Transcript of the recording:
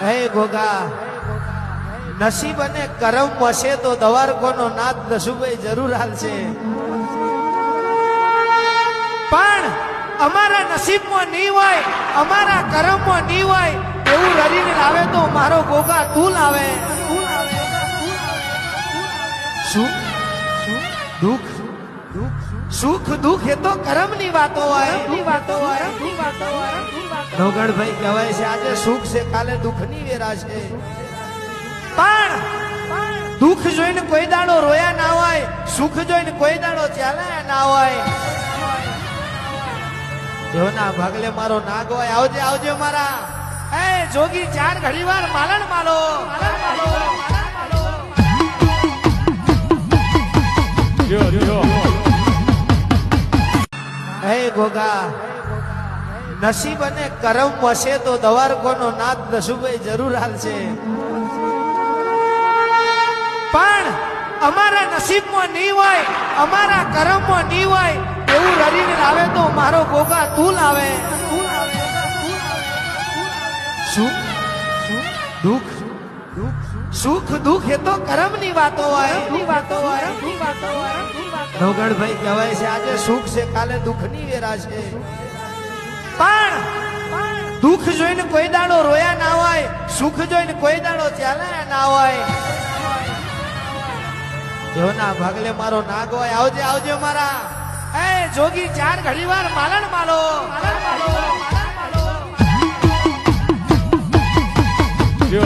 હે ગોગા નસીબ અને કરમ વસે તો દવારકોનો નાથ દસુભાઈ જરૂર હાલશે, પણ અમારા નસીબમાં નહીં હોય, અમારા કરમમાં નહીં હોય એવું રરીને લાવે તો મારો ગોગા તું લાવે. સુખ દુઃખ સુખ દુઃખ એ તો કરમની વાતો હોય. નવગણભાઈ કહેવાય છે આજે સુખ છે કાલે દુઃખની વેરા છે, પણ દુઃખ જોઈને કોઈ દાડો રોયા ના હોય, સુખ જોઈને કોઈ દાડો ચાલ્યા ના હોય. જેઓના ભાગલે મારો નાગ હોય આવજે આવજે મારા એ જોગી ચાર ઘડી વાર માલણ માલો. હે ગોગા નસીબ અને કરમ વસે તો દવારકોનો નાથ દસુભાઈ જરૂર હાલશે, પણ અમારા નસીબમાં નહીં હોય, અમારા કરમમાં નહીં હોય એવું રરીને લાવે તો મારો ગોગા તું લાવે. સુખ દુઃખ સુખ દુઃખ એ તો કરમની વાતો હોય. નવગણભાઈ કહેવાય છે આજે સુખ છે કાલે દુઃખની વેરા છે, પણ દુઃખ જોઈને કોઈ દાડો રોયા ના હોય, સુખ જોઈને કોઈ દાડો ચાલ્યા ના હોય. જેઓના ભાગલે મારો નાગ હોય આવજે આવજે મારા એ જોગી ચાર ઘડી વાર માલણ માલો. જો